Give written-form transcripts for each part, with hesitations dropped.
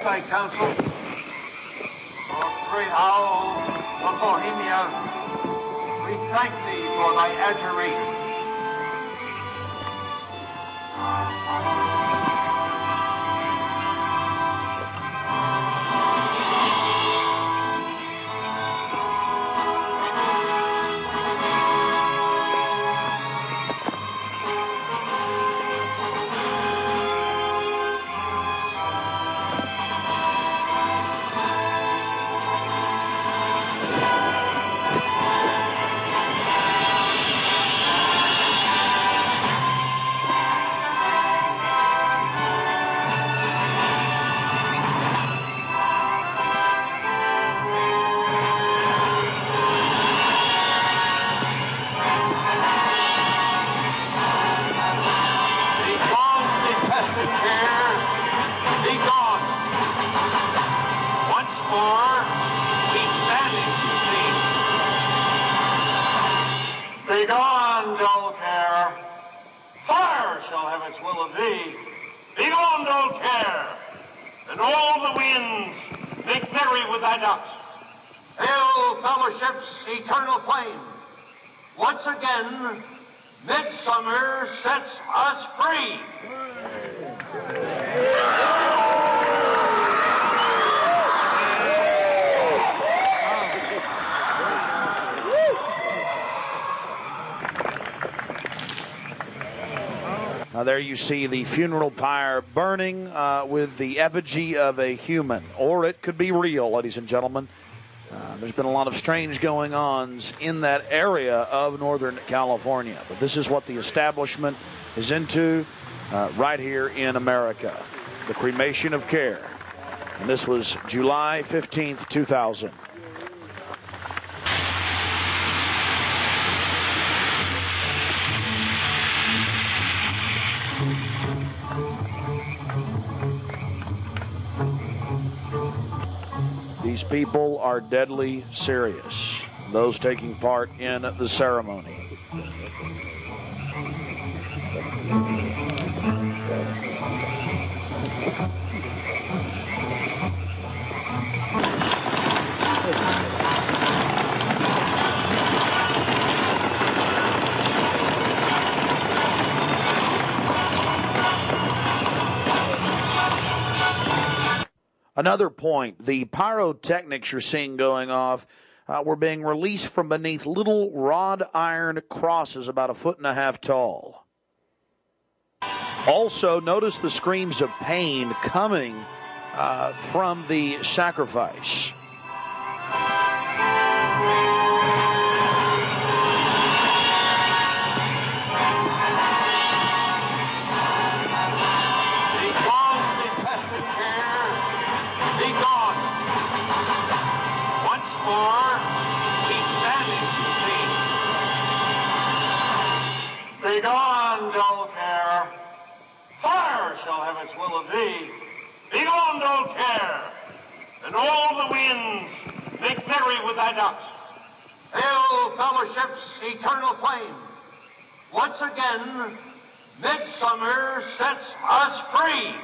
Thy counsel, great owl of Bohemia, we thank thee for thy adjuration. Begone, dull care. Fire shall have its will of thee. Begone, dull care. And all the winds make merry with thy ducks. Hail, fellowship's eternal flame. Once again, midsummer sets us free. There you see the funeral pyre burning with the effigy of a human, or it could be real, ladies and gentlemen. There's been a lot of strange going-ons in that area of Northern California, but this is what the establishment is into right here in America, the cremation of care. And this was July 15th, 2000. These people are deadly serious, those taking part in the ceremony. Another point, the pyrotechnics you're seeing going off were being released from beneath little wrought iron crosses about 1.5 feet tall. Also, notice the screams of pain coming from the sacrifice. Begone, dull care. Fire shall have its will of thee. Begone, dull care. And all the winds make merry with thy ducks. Hail, fellowship's eternal flame. Once again, midsummer sets us free.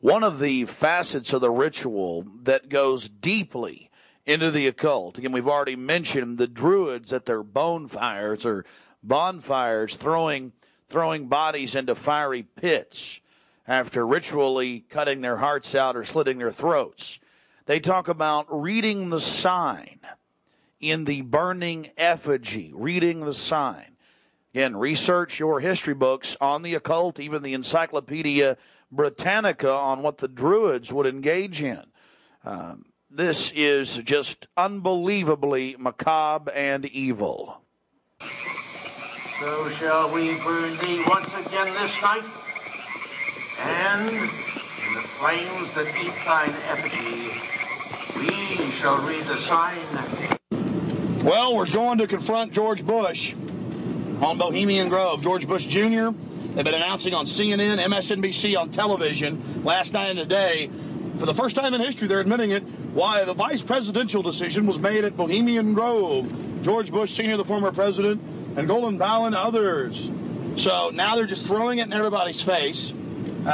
One of the facets of the ritual that goes deeply into the occult, again, we've already mentioned the Druids at their bonfires or bonfires throwing bodies into fiery pits after ritually cutting their hearts out or slitting their throats. They talk about reading the sign in the burning effigy, reading the sign. Again, research your history books on the occult, even the Encyclopedia Britannica on what the Druids would engage in. This is just unbelievably macabre and evil. So shall we burn thee once again this night, and in the flames that eat thine effigy, we shall read the sign. Well, we're going to confront George Bush on Bohemian Grove. George Bush Jr., they've been announcing on CNN, MSNBC, on television last night and today. For the first time in history, they're admitting it. why the vice presidential decision was made at Bohemian Grove. George Bush Sr., the former president, and Golden Powell and others. So now they're just throwing it in everybody's face.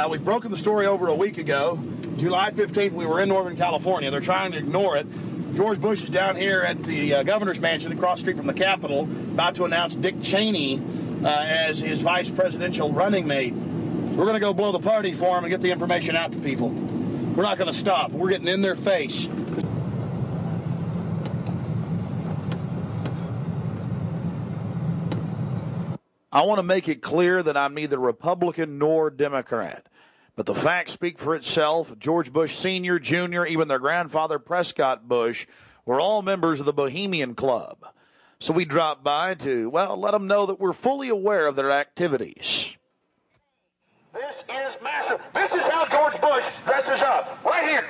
We've broken the story over a week ago. July 15th, we were in Northern California. They're trying to ignore it. George Bush is down here at the governor's mansion across the street from the Capitol, about to announce Dick Cheney as his vice presidential running mate. We're going to go blow the party for him and get the information out to people. We're not going to stop. We're getting in their face. I want to make it clear that I'm neither Republican nor Democrat. But the facts speak for itself. George Bush Sr., Jr., even their grandfather Prescott Bush were all members of the Bohemian Club. So we dropped by to, well, let them know that we're fully aware of their activities. This is massive. This is how George Bush dresses up, right here.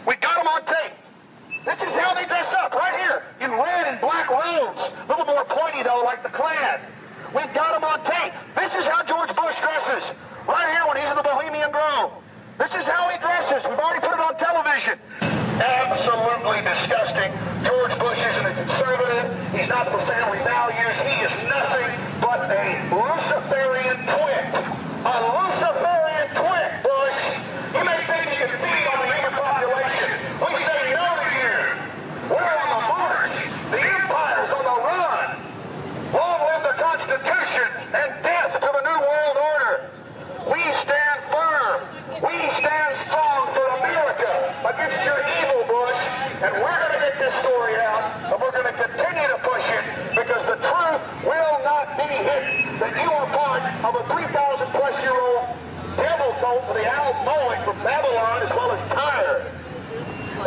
We got him on tape. This is how they dress up, right here, in red and black robes. A little more pointy, though, like the Klan. We've got him on tape. This is how George Bush dresses, right here when he's in the Bohemian Grove. This is how he dresses. We've already put it on television. Absolutely disgusting. George Bush isn't a conservative. He's not for family values. He is nothing but a Luciferian twit. A Luciferian twit, Bush. You may think you can feed on the human population. We say no to you. We're on the march. The empire's on the run. Long live the Constitution and death to the New World Order. We stand firm. We stand strong for America against your evil, Bush. And we're going to get this story out, and we're going to continue to push it because the truth will not be hidden. That you are part of a 3,000-plus-year-old devil cult for the owl mowing from Babylon as well as Tyre.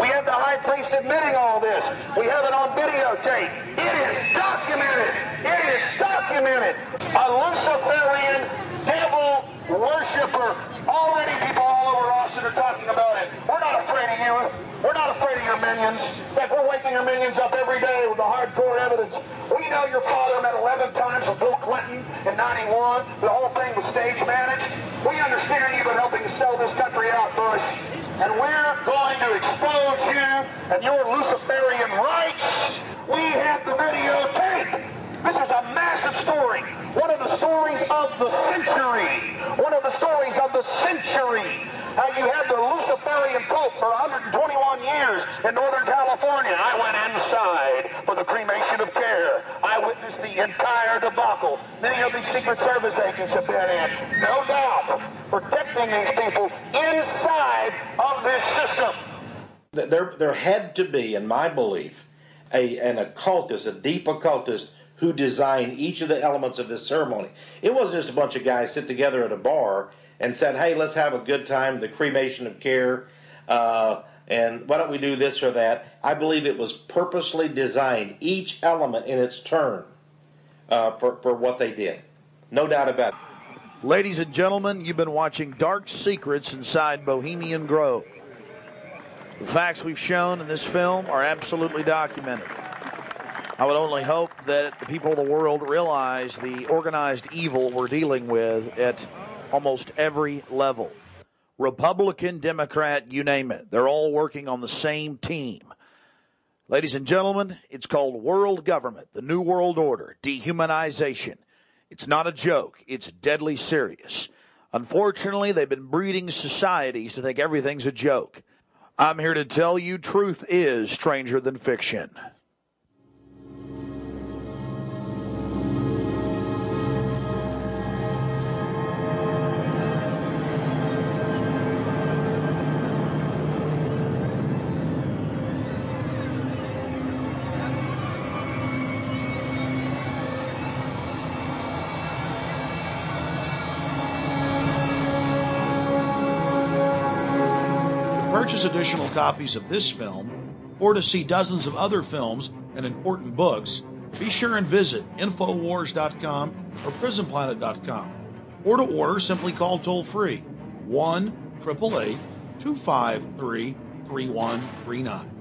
We have the high priest admitting all this. We have it on videotape. It is documented. It is documented. A Luciferian devil worshiper. Already people all over Austin are talking about it. We're not afraid of you. We're not afraid of your minions. In fact, we're waking your minions up every day with the hardcore evidence. We know your father met 11 times with Bill Clinton in 91. The whole thing was stage managed. We understand you've been helping to sell this country out, Bush. And we're going to expose you and your Luciferian rights. We have the videotape. This is a massive story. One of the stories of the century. One of the stories of the century. How you had the Luciferian cult for 121 years in Northern California. I went inside for the cremation of care. I witnessed the entire debacle. Many of these Secret Service agents have been in, no doubt, protecting these people inside of this system. There had to be, in my belief, an occultist, a deep occultist, who designed each of the elements of this ceremony. It wasn't just a bunch of guys sit together at a bar and said, hey, let's have a good time, the cremation of care, and why don't we do this or that. I believe it was purposely designed, each element in its turn, for what they did. No doubt about it. Ladies and gentlemen, you've been watching Dark Secrets inside Bohemian Grove. The facts we've shown in this film are absolutely documented. I would only hope that the people of the world realize the organized evil we're dealing with at almost every level. Republican, Democrat, you name it. They're all working on the same team. Ladies and gentlemen, it's called world government, the New World Order, dehumanization. It's not a joke. It's deadly serious. Unfortunately, they've been breeding societies to think everything's a joke. I'm here to tell you truth is stranger than fiction. Purchase additional copies of this film, or to see dozens of other films and important books, be sure and visit Infowars.com or PrisonPlanet.com. Or to order, simply call toll-free 1-888-253-3139.